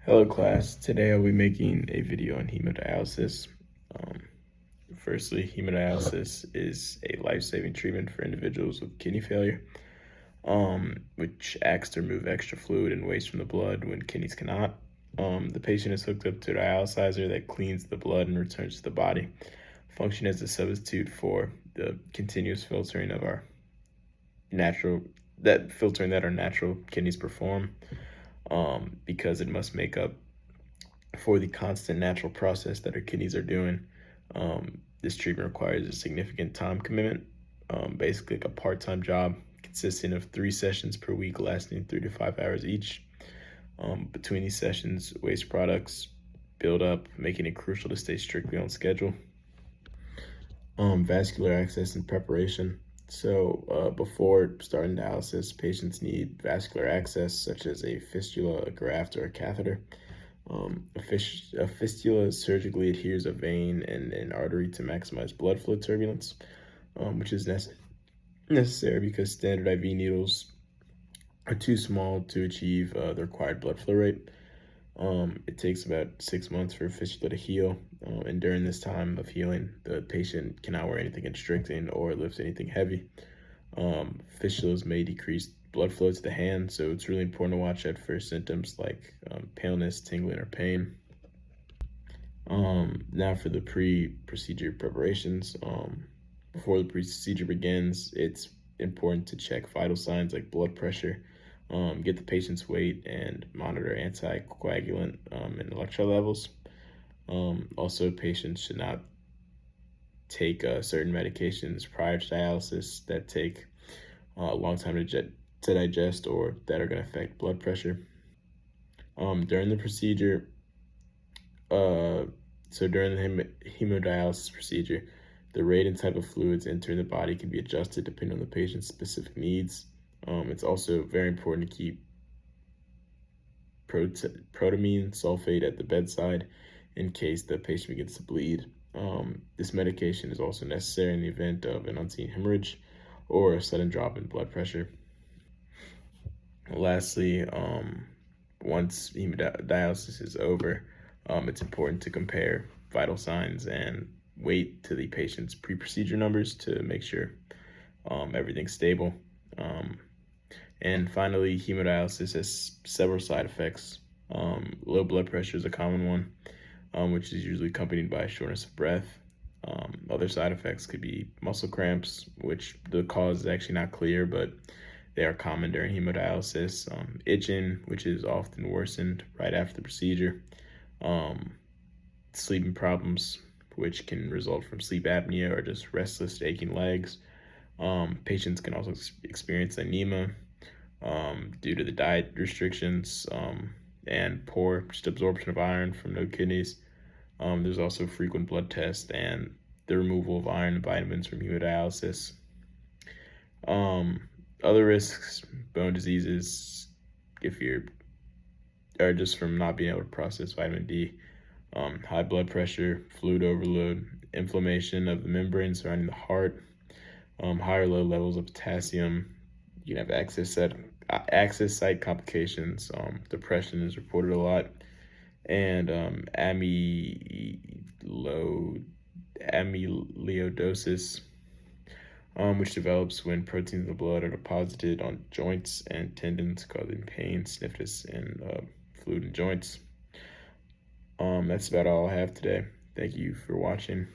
Hello class, today I'll be making a video on hemodialysis. Um, Firstly, hemodialysis is a life-saving treatment for individuals with kidney failure, which acts to remove extra fluid and waste from the blood when kidneys cannot. The patient is hooked up to a dialyzer that cleans the blood and returns to the body, function as a substitute for the continuous filtering of our filtering that our natural kidneys perform, because it must make up for the constant natural process that our kidneys are doing. This treatment requires a significant time commitment, basically like a part-time job consisting of 3 sessions per week lasting 3 to 5 hours each. Between these sessions, waste products build up, making it crucial to stay strictly on schedule. Vascular access and preparation. So before starting dialysis, patients need vascular access such as a fistula, a graft, or a catheter. A fistula surgically adheres a vein and an artery to maximize blood flow turbulence, which is necessary because standard IV needles are too small to achieve the required blood flow rate. It takes about 6 months for a fistula to heal, and during this time of healing, the patient cannot wear anything constricting or lift anything heavy. Fistulas may decrease blood flow to the hand, so it's really important to watch out for symptoms like paleness, tingling, or pain. Now for the pre-procedure preparations. Before the procedure begins, it's important to check vital signs like blood pressure, get the patient's weight, and monitor anticoagulant and electrolyte levels. Also, patients should not take certain medications prior to dialysis that take a long time to digest or that are going to affect blood pressure. During the procedure, during the hemodialysis procedure, the rate and type of fluids entering the body can be adjusted depending on the patient's specific needs. It's also very important to keep protamine sulfate at the bedside in case the patient begins to bleed. This medication is also necessary in the event of an unseen hemorrhage or a sudden drop in blood pressure. Lastly, once hemodialysis is over, it's important to compare vital signs and weight to the patient's pre-procedure numbers to make sure everything's stable. And finally, hemodialysis has several side effects. Low blood pressure is a common one, which is usually accompanied by shortness of breath. Other side effects could be muscle cramps, which the cause is actually not clear, but they are common during hemodialysis. Itching, which is often worsened right after the procedure. Sleeping problems, which can result from sleep apnea or just restless, aching legs. Patients can also experience anemia due to the diet restrictions and poor absorption of iron from no kidneys. There's also frequent blood tests and the removal of iron and vitamins from hemodialysis. Other risks, bone diseases, are just from not being able to process vitamin D, high blood pressure, fluid overload, inflammation of the membrane surrounding the heart, high or low levels of potassium. You can have access site complications. Depression is reported a lot, and amyloidosis, which develops when proteins in the blood are deposited on joints and tendons, causing pain, stiffness, and fluid in joints. That's about all I have today. Thank you for watching.